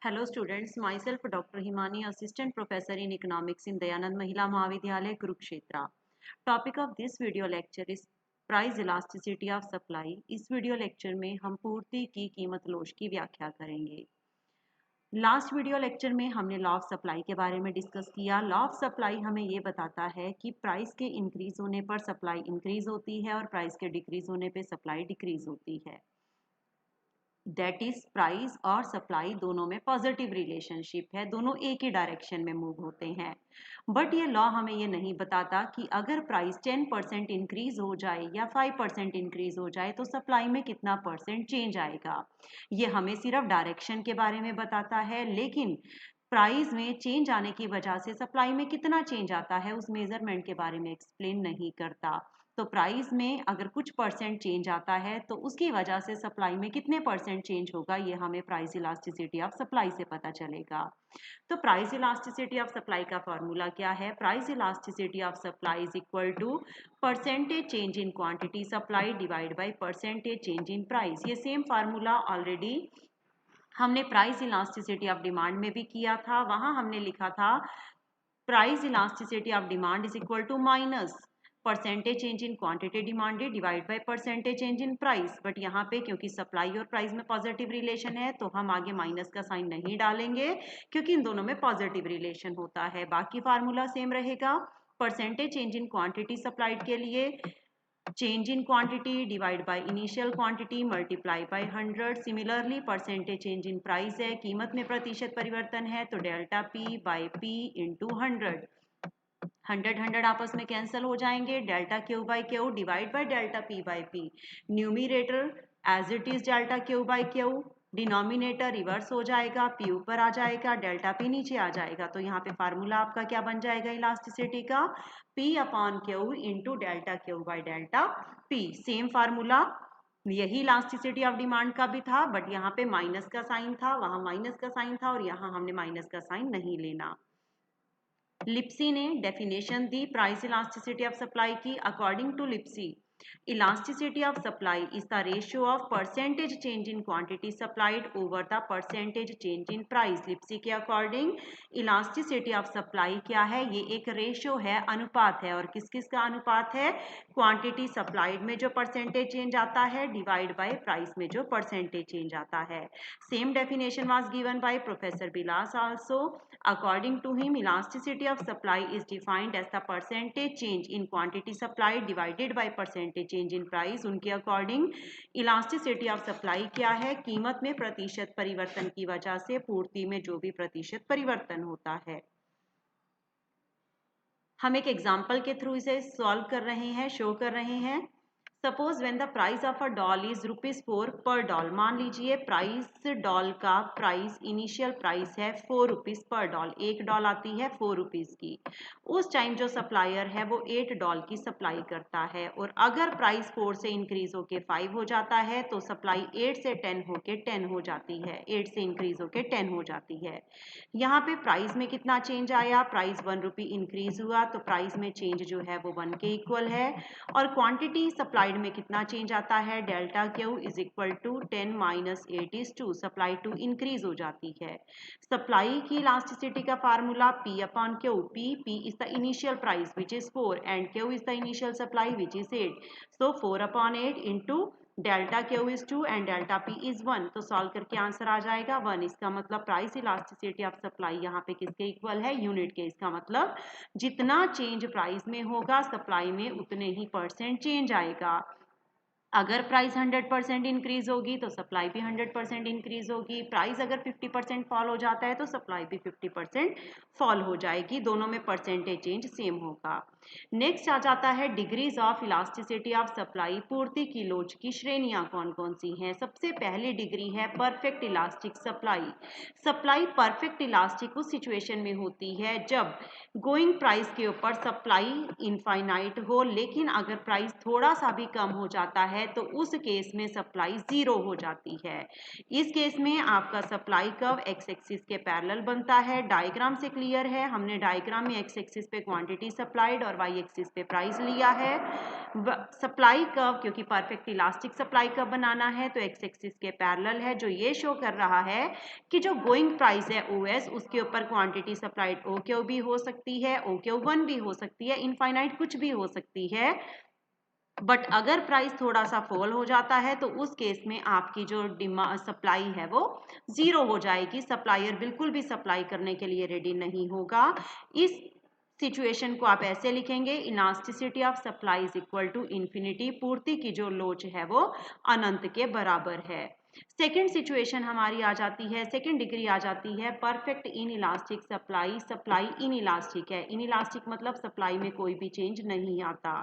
Hello students, myself Dr. Himani, Assistant Professor in Economics in Dayanand Mahila Mahavidyalaya, Kurukshetra. Topic of this video lecture is Price Elasticity of Supply. इस video lecture में हम पूर्ति की कीमत लोच की व्याख्या करेंगे। लास्ट वीडियो लेक्चर में हमने लॉ ऑफ सप्लाई के बारे में डिस्कस किया। लॉ ऑफ सप्लाई हमें ये बताता है कि प्राइस के इंक्रीज होने पर सप्लाई इंक्रीज होती है और प्राइस के डिक्रीज होने पर सप्लाई डिक्रीज होती है। दैट इज प्राइस और सप्लाई दोनों में पॉजिटिव रिलेशनशिप है, दोनों एक ही डायरेक्शन में मूव होते हैं। बट ये लॉ हमें ये नहीं बताता कि अगर प्राइस 10% इंक्रीज हो जाए या 5% इंक्रीज हो जाए तो सप्लाई में कितना परसेंट चेंज आएगा। ये हमें सिर्फ डायरेक्शन के बारे में बताता है, लेकिन प्राइस में चेंज आने की वजह से सप्लाई में कितना चेंज आता है उस मेजरमेंट के बारे में एक्सप्लेन नहीं करता। तो प्राइस में अगर कुछ परसेंट चेंज आता है तो उसकी वजह से सप्लाई में कितने परसेंट चेंज होगा, ये हमें प्राइस इलास्टिसिटी ऑफ सप्लाई से पता चलेगा। तो प्राइस इलास्टिसिटी ऑफ सप्लाई का फॉर्मूला क्या है? Price elasticity of supply is equal to percentage change in quantity supply divide by percentage change in price. ये सेम फार्मूला ऑलरेडी हमने प्राइस इलास्टिसिटी ऑफ डिमांड में भी किया था। वहां हमने लिखा था price elasticity of demand is equal to minus percentage change in quantity demanded divide by percentage change in price. But यहाँ पे क्योंकि सप्लाई और प्राइस में पॉजिटिव रिलेशन है तो हम आगे माइनस का साइन नहीं डालेंगे, क्योंकि इन दोनों में पॉजिटिव रिलेशन होता है। बाकी फार्मूला सेम रहेगा। Percentage change in quantity supplied के लिए change in quantity divide by initial quantity multiply by 100। Similarly percentage change in price है, कीमत में प्रतिशत परिवर्तन है, तो delta P by P into 100 आपस में कैंसिल हो जाएंगे। Delta Q by Q divide by delta P by P. Numerator as it is delta Q by Q, denominator reverse हो जाएगा, पी ऊपर आ जाएगा, डेल्टा पी नीचे आ जाएगा। तो यहाँ पे फार्मूला आपका क्या बन जाएगा इलास्टिसिटी का? P upon Q into delta Q by delta P. Same formula यही इलास्टिसिटी ऑफ डिमांड का भी था, बट यहाँ पे माइनस का साइन था, वहां माइनस का साइन था, और यहाँ हमने माइनस का साइन नहीं लेना। लिप्सी ने डेफिनेशन दी प्राइस इलास्टिसिटी ऑफ सप्लाई की। According to Lipsey, elasticity of supply is the ratio of percentage change in quantity supplied over the percentage change in price। लिप्सी के अकॉर्डिंग इलास्टिसिटी ऑफ सप्लाई क्या है? ये एक ratio है, अनुपात है। और किस किस का अनुपात है? क्वांटिटी सप्लाइड में जो परसेंटेज चेंज आता है डिवाइड बाय प्राइस में जो परसेंटेज चेंज आता है। Same definition was given by professor Bilas also. According to him, elasticity of supply is defined as the percentage change in quantity supplied divided by percentage change in price। उनके according elasticity of supply क्या है? कीमत में प्रतिशत परिवर्तन की वजह से पूर्ति में जो भी प्रतिशत परिवर्तन होता है। हम एक एग्जाम्पल के थ्रू इसे सॉल्व कर रहे हैं, शो कर रहे हैं। Suppose when the price of a doll is ₹4 पर डॉल। मान लीजिए प्राइस डॉल का प्राइस, इनिशियल प्राइस है ₹4 पर डॉल। एक डॉल आती है ₹4 की। उस टाइम जो सप्लायर है वो 8 डॉल की सप्लाई करता है, और अगर प्राइस 4 से इंक्रीज होके 5 हो जाता है तो सप्लाई 8 से 10 होके 10 हो जाती है, 8 से इंक्रीज होके 10 हो जाती है। यहाँ पे प्राइस में कितना चेंज आया? प्राइस ₹1 इंक्रीज हुआ, तो प्राइस में चेंज जो है वो 1 के इक्वल है। और क्वांटिटी सप्लाइड में कितना चेंज आता है? Delta Q is equal to 10 minus 8 is 2। Supply 2 increase हो जाती है। सप्लाई की इलास्टिसिटी का formula P upon Q. P is the initial price which is 4 and Q is the initial supply which is 8। So 4 upon 8 into delta Q is 2 and delta P is 1। तो solve करके answer आ जाएगा 1। इसका मतलब price elasticity of supply यहाँ पे किसके equal है? यूनिट के। इसका मतलब जितना चेंज प्राइस में होगा सप्लाई में उतने ही परसेंट चेंज आएगा। अगर प्राइस 100% इंक्रीज होगी तो सप्लाई भी 100% इंक्रीज होगी। प्राइस अगर 50% फॉल हो जाता है तो सप्लाई भी 50% फॉल हो जाएगी। दोनों में परसेंटेज चेंज सेम होगा। नेक्स्ट आ जाता है degrees of elasticity of supply. पूर्ति की लोच की श्रेणियां कौन कौन सी हैं? सबसे पहली डिग्री है perfect elastic supply. Supply perfect elastic उस सिचुएशन में होती है जब गोइंग प्राइस के ऊपर सप्लाई इनफाइनाइट हो, लेकिन अगर प्राइस थोड़ा सा भी कम हो जाता है तो उस केस में सप्लाई 0 हो जाती है। इस केस में आपका सप्लाई कर्व एक्स एक्सिस के पैरेलल बनता है। डायग्राम से क्लियर है। हमने डायग्राम में एक्स एक्सिस पे क्वांटिटी सप्लाइड और और वाई एक्सिस पे प्राइस लिया है। सप्लाई कर्व, क्योंकि परफेक्ट इलास्टिक सप्लाई कर्व बनाना है तो एक्स एक्सिस के पैरेलल है, जो ये शो कर रहा है कि जो गोइंग प्राइस है OS, उसके ऊपर क्वांटिटी सप्लाइड OQ भी हो सकती है, OQ1 भी हो सकती है, इनफाइनाइट कुछ भी हो सकती है। बट अगर प्राइस थोड़ा सा फॉल हो जाता है तो उस केस में आपकी जो डिमांड सप्लाई है वो जीरो हो जाएगी। सप्लायर बिल्कुल भी सप्लाई करने के लिए रेडी नहीं होगा। इस सिचुएशन को आप ऐसे लिखेंगे, elasticity of supply is equal to infinity, पूर्ति की जो लोच है वो अनंत के बराबर है। सेकेंड सिचुएशन हमारी आ जाती है, सेकेंड डिग्री आ जाती है perfect in elastic supply. Supply in elastic है, इन इलास्टिक मतलब सप्लाई में कोई भी चेंज नहीं आता।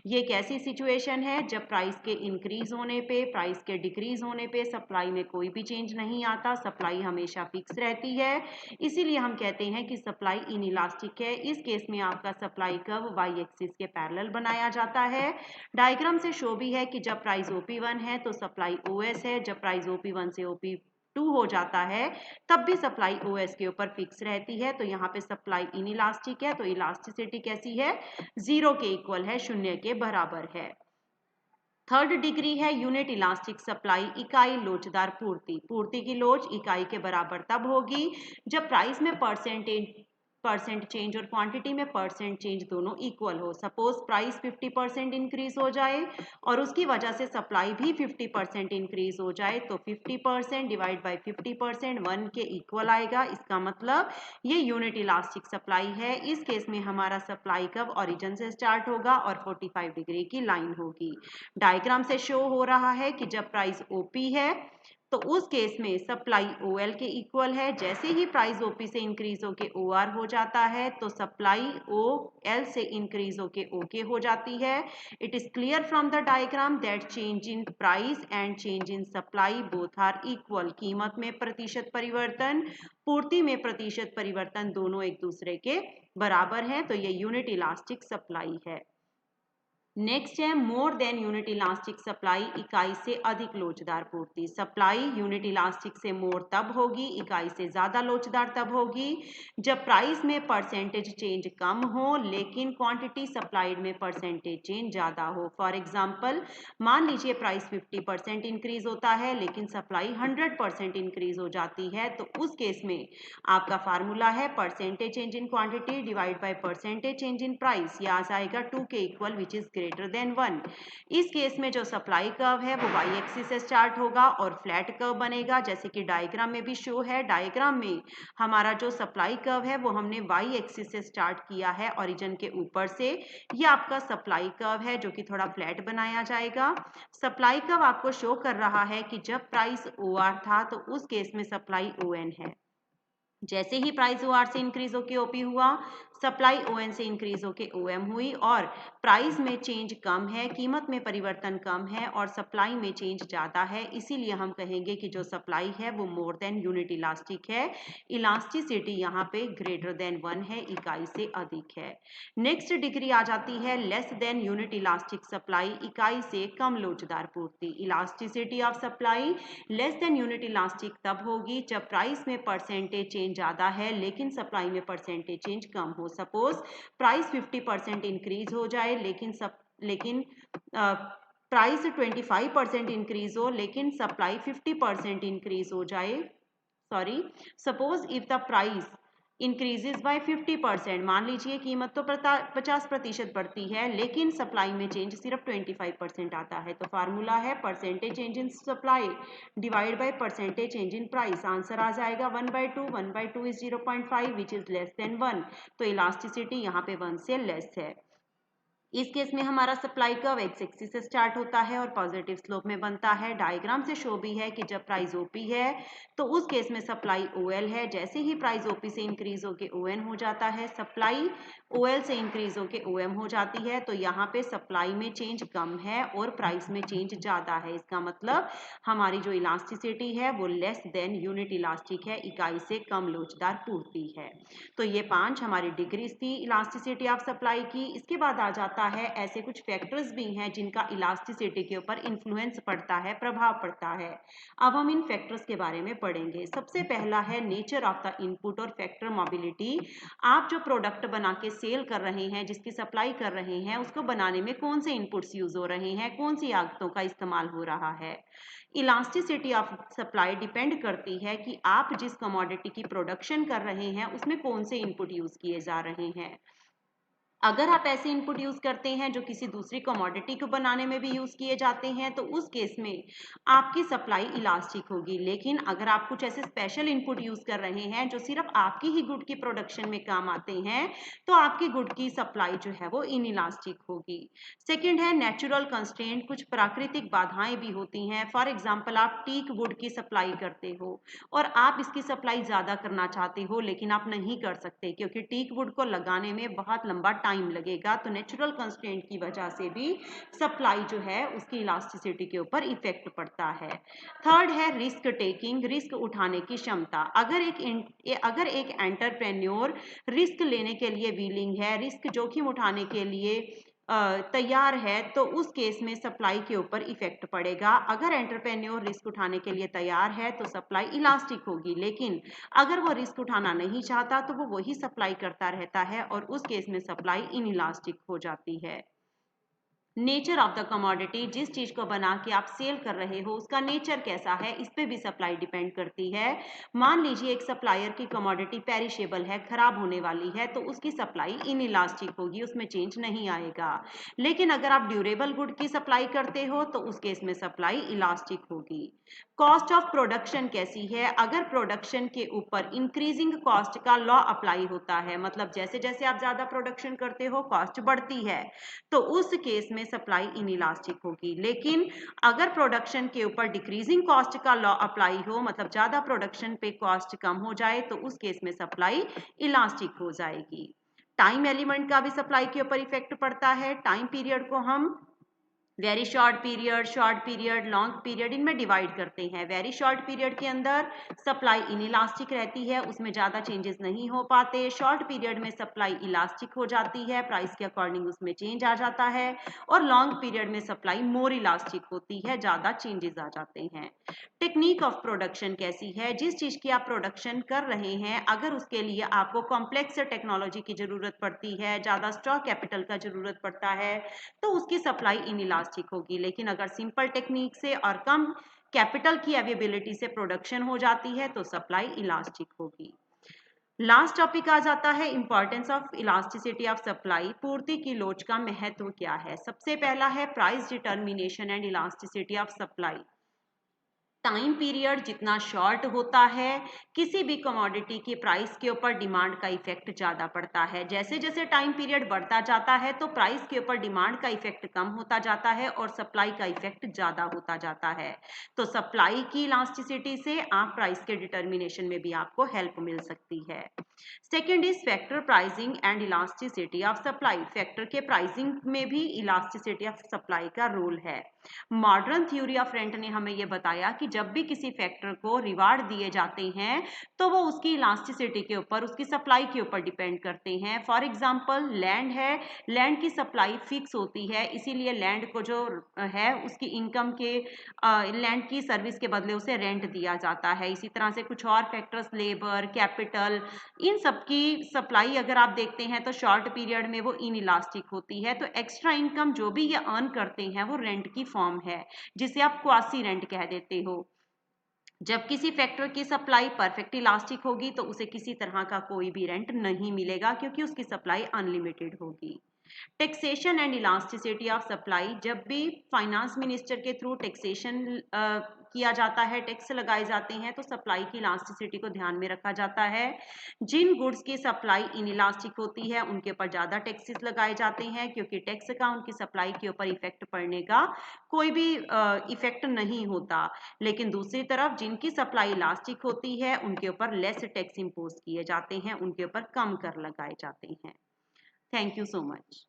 ये एक ऐसी सिचुएशन है जब प्राइस के इंक्रीज होने पे, प्राइस के डिक्रीज होने पे सप्लाई में कोई भी चेंज नहीं आता, सप्लाई हमेशा फिक्स रहती है। इसीलिए हम कहते हैं कि सप्लाई इन इलास्टिक है। इस केस में आपका सप्लाई कर्व वाई एक्सिस के पैरेलल बनाया जाता है। डायग्राम से शो भी है कि जब प्राइस OP1 है तो सप्लाई OS है, जब प्राइस OP1 से OP2 हो जाता है तब भी सप्लाई OS के ऊपर फिक्स रहती है। तो यहाँ पे सप्लाई इन इलास्टिक है, तो इलास्टिसिटी कैसी है, जीरो के इक्वल है, शून्य के बराबर है। थर्ड डिग्री है यूनिट इलास्टिक सप्लाई, इकाई लोचदार पूर्ति। पूर्ति की लोच इकाई के बराबर तब होगी जब प्राइस में परसेंट चेंज और क्वांटिटी में परसेंट चेंज दोनों इक्वल हो। सपोज प्राइस 50% इंक्रीज हो जाए और उसकी वजह से सप्लाई भी 50% इंक्रीज हो जाए तो 50% डिवाइड बाई 50% 1 के इक्वल आएगा। इसका मतलब ये यूनिट इलास्टिक सप्लाई है। इस केस में हमारा सप्लाई कर्व ओरिजिन से स्टार्ट होगा और 45 डिग्री की लाइन होगी। डायग्राम से शो हो रहा है कि जब प्राइस OP है तो उस केस में सप्लाई OL के इक्वल है। जैसे ही प्राइस OP से इंक्रीज होके OR हो जाता है तो सप्लाई OL से इंक्रीज होके OK हो जाती है। It is clear from the diagram that change in price and change in supply both are equal. कीमत में प्रतिशत परिवर्तन, पूर्ति में प्रतिशत परिवर्तन दोनों एक दूसरे के बराबर हैं। तो ये यूनिट इलास्टिक सप्लाई है। नेक्स्ट है more than unit elastic supply, इकाई से अधिक लोचदार पूर्ति। सप्लाई यूनिट इलास्टिक से मोर तब होगी, इकाई से ज्यादा लोचदार तब होगी जब प्राइस में परसेंटेज चेंज कम हो लेकिन क्वांटिटी सप्लाइड में परसेंटेज चेंज ज्यादा हो। फॉर एग्जांपल मान लीजिए प्राइस 50% इंक्रीज होता है लेकिन सप्लाई 100% इंक्रीज हो जाती है, तो उस केस में आपका फार्मूला है percentage change in quantity divide by percentage change in price. ये आ जाएगा 2 के equal which is greater than 1। इस केस में जो सप्लाई कर्व है वो वाई एक्सिस से स्टार्ट होगा और फ्लैट कर्व बनेगा, जैसे कि डायग्राम में भी शो है। डायग्राम में हमारा जो सप्लाई कर्व है वो हमने वाई एक्सिस से स्टार्ट किया है ओरिजिन के ऊपर से। ये आपका सप्लाई कर्व है जो कि थोड़ा फ्लैट बनाया जाएगा। सप्लाई कर्व आपको शो कर रहा है कि जब प्राइस OR था तो उस केस में सप्लाई ON है। जैसे ही प्राइस OR से इंक्रीज होके OP हुआ, सप्लाई ON से इंक्रीज होके OM हुई और प्राइस में चेंज कम है, कीमत में परिवर्तन कम है और सप्लाई में चेंज ज्यादा है। इसीलिए हम कहेंगे कि जो सप्लाई है वो मोर देन यूनिट इलास्टिक है। इलास्टिसिटी यहाँ पे ग्रेटर देन 1 है, इकाई से अधिक है। नेक्स्ट डिग्री आ जाती है less than unit elastic supply, इकाई से कम लोचदार पूर्ति। Elasticity of supply less than unit elastic तब होगी जब प्राइस में परसेंटेज चेंज ज्यादा है लेकिन सप्लाई में परसेंटेज चेंज कम हो। सपोज प्राइस 50% इंक्रीज हो जाए लेकिन प्राइस 25% इंक्रीज हो लेकिन सप्लाई 50% इंक्रीज हो जाए। Sorry, suppose if the price increases by 50%, मान लीजिए कीमत तो 50% बढ़ती है लेकिन सप्लाई में चेंज सिर्फ 25% आता है। तो फार्मूला है percentage change in supply divide by percentage change in price. Answer आ जाएगा 1/2। 1/2 is 0.5 which is less than 1। तो इलास्टिसिटी यहाँ पे 1 से लेस है। इस केस में हमारा सप्लाई कर्व एक्स एक्सिस से स्टार्ट होता है और पॉजिटिव स्लोप में बनता है। डायग्राम से शो भी है कि जब प्राइस OP है तो उस केस में सप्लाई OL है। जैसे ही प्राइस OP से इंक्रीज होके ON हो जाता है, सप्लाई OL से इंक्रीज होके OM हो जाती है। तो यहाँ पे सप्लाई में चेंज कम है और प्राइस में चेंज ज्यादा है। इसका मतलब हमारी जो इलास्टिसिटी है वो लेस देन यूनिट इलास्टिक है, इकाई से कम लोचदार पूर्ति है। तो ये 5 हमारी डिग्रीज थी इलास्टिसिटी ऑफ सप्लाई की। इसके बाद आ जाता है, ऐसे कुछ फैक्टर्स भी हैं जिनका इलास्टिसिटी के ऊपर इन्फ्लुएंस पड़ता है, प्रभाव पड़ता है। अब हम इन फैक्टर्स के बारे में पढ़ेंगे। सबसे पहला है नेचर ऑफ द इनपुट और फैक्टर मोबिलिटी। आप जो प्रोडक्ट बना के सेल कर रहे हैं, जिसकी सप्लाई कर रहे हैं, उसको बनाने में कौन से इनपुट्स यूज हो रहे हैं, कौन सी आगतों का इस्तेमाल हो रहा है। इलास्टिसिटी ऑफ सप्लाई डिपेंड करती है कि आप जिस कमोडिटी की प्रोडक्शन कर रहे हैं उसमें कौन से इनपुट यूज किए जा रहे हैं। अगर आप ऐसे इनपुट यूज करते हैं जो किसी दूसरी कमोडिटी को बनाने में भी यूज किए जाते हैं तो उस केस में आपकी सप्लाई इलास्टिक होगी। लेकिन अगर आप कुछ ऐसे स्पेशल इनपुट यूज कर रहे हैं जो सिर्फ आपकी ही गुड की प्रोडक्शन में काम आते हैं तो आपकी गुड की सप्लाई जो है वो इनइलास्टिक होगी। सेकेंड है नेचुरल कंस्ट्रेंट। कुछ प्राकृतिक बाधाएं भी होती हैं। फॉर एग्जाम्पल, आप टीक वुड की सप्लाई करते हो और आप इसकी सप्लाई ज्यादा करना चाहते हो लेकिन आप नहीं कर सकते क्योंकि टीक वुड को लगाने में बहुत लंबा टाइम लगेगा। तो नेचुरल कंस्ट्रेंट की वजह से भी सप्लाई जो है उसकी इलास्टिसिटी के ऊपर इफेक्ट पड़ता है। थर्ड है रिस्क टेकिंग, रिस्क उठाने की क्षमता। अगर एक एंटरप्रेन्योर रिस्क लेने के लिए विलिंग है, रिस्क जोखिम उठाने के लिए तैयार है, तो उस केस में सप्लाई के ऊपर इफेक्ट पड़ेगा। अगर एंटरप्रेन्योर रिस्क उठाने के लिए तैयार है तो सप्लाई इलास्टिक होगी, लेकिन अगर वो रिस्क उठाना नहीं चाहता तो वो वही सप्लाई करता रहता है और उस केस में सप्लाई इनइलास्टिक हो जाती है। नेचर ऑफ द कमोडिटी, जिस चीज को बना के आप सेल कर रहे हो उसका नेचर कैसा है, इस पे भी सप्लाई डिपेंड करती है। मान लीजिए एक सप्लायर की कमोडिटी पेरिशेबल है, खराब होने वाली है, तो उसकी सप्लाई इनइलास्टिक होगी, उसमें चेंज नहीं आएगा। लेकिन अगर आप ड्यूरेबल गुड की सप्लाई करते हो तो उस केस में सप्लाई इलास्टिक होगी। कॉस्ट ऑफ प्रोडक्शन कैसी है। अगर प्रोडक्शन के ऊपर इंक्रीजिंग कॉस्ट का लॉ अप्लाई होता है, मतलब जैसे जैसे आप ज्यादा प्रोडक्शन करते हो कॉस्ट बढ़ती है, तो उस केस में सप्लाई इनइलास्टिक होगी। लेकिन अगर प्रोडक्शन के ऊपर डिक्रीजिंग कॉस्ट का लॉ अप्लाई हो, मतलब ज्यादा प्रोडक्शन पे कॉस्ट कम हो जाए, तो उस केस में सप्लाई इलास्टिक हो जाएगी। टाइम एलिमेंट का भी सप्लाई के ऊपर इफेक्ट पड़ता है। टाइम पीरियड को हम very short period, long period, इनमें डिवाइड करते हैं। वेरी शॉर्ट पीरियड के अंदर सप्लाई इनइलास्टिक रहती है, उसमें ज़्यादा चेंजेस नहीं हो पाते। शॉर्ट पीरियड में सप्लाई इलास्टिक हो जाती है, प्राइस के अकॉर्डिंग उसमें चेंज आ जाता है। और लॉन्ग पीरियड में सप्लाई मोर इलास्टिक होती है, ज़्यादा चेंजेस आ जाते हैं। टेक्निक ऑफ प्रोडक्शन कैसी है। जिस चीज़ की आप प्रोडक्शन कर रहे हैं, अगर उसके लिए आपको कॉम्प्लेक्स टेक्नोलॉजी की ज़रूरत पड़ती है, ज़्यादा स्टॉक कैपिटल का ज़रूरत पड़ता है, तो उसकी सप्लाई इनइलास्टिक होगी। लेकिन अगर सिंपल टेक्निक से और कम कैपिटल की अवेलेबिलिटी से प्रोडक्शन हो जाती है तो सप्लाई इलास्टिक होगी। लास्ट टॉपिक आ जाता है importance of elasticity of supply. पूर्ति की लोच का महत्व क्या है। सबसे पहला है price determination and elasticity of supply. Time period जितना शॉर्ट होता है, किसी भी कमोडिटी की प्राइस के ऊपर डिमांड का इफेक्ट ज़्यादा पड़ता है। जैसे जैसे टाइम पीरियड बढ़ता जाता है तो प्राइस के ऊपर डिमांड का इफेक्ट कम होता जाता है और सप्लाई का इफेक्ट ज़्यादा होता जाता है। तो सप्लाई की इलास्टिसिटी से आप प्राइस के डिटर्मिनेशन में भी आपको हेल्प मिल सकती है। Second is factor pricing and elasticity of supply. Factor के प्राइसिंग में भी इलास्टिसिटी ऑफ सप्लाई का रोल है। मॉडर्न थ्योरी ऑफ रेंट ने हमें यह बताया कि जब भी किसी फैक्टर को रिवार्ड दिए जाते हैं तो वो उसकी इलास्टिसिटी के ऊपर, उसकी सप्लाई के ऊपर डिपेंड करते हैं। फॉर एग्जांपल, लैंड है, लैंड की सप्लाई फिक्स होती है, इसीलिए लैंड को जो है उसकी इनकम के लैंड की सर्विस के बदले उसे रेंट दिया जाता है। इसी तरह से कुछ और फैक्टर्स, लेबर, कैपिटल, इन सब की सप्लाई अगर आप देखते हैं तो शॉर्ट पीरियड में वो इनइलास्टिक होती है। तो एक्स्ट्रा इनकम जो भी ये अर्न करते हैं वो रेंट की फॉर्म है, जिसे आप क्वासी रेंट कह देते हो। जब किसी फैक्टर की सप्लाई परफेक्ट इलास्टिक होगी तो उसे किसी तरह का कोई भी रेंट नहीं मिलेगा क्योंकि उसकी सप्लाई अनलिमिटेड होगी। Taxation and elasticity of supply. जब भी फाइनेंस मिनिस्टर के थ्रू टैक्सेशन किया जाता है, टैक्स लगाए जाते हैं, तो सप्लाई की इलास्टिसिटी को ध्यान में रखा जाता है। जिन गुड्स की सप्लाई इनइलास्टिक होती है उनके ऊपर ज़्यादा टैक्सेस लगाए जाते हैं क्योंकि टैक्स का उनकी सप्लाई के ऊपर इफेक्ट पड़ने का कोई भी इफेक्ट नहीं होता। लेकिन दूसरी तरफ जिनकी सप्लाई इलास्टिक होती है उनके ऊपर लेस टैक्स इम्पोज किए जाते हैं, उनके ऊपर कम कर लगाए जाते हैं। Thank you so much.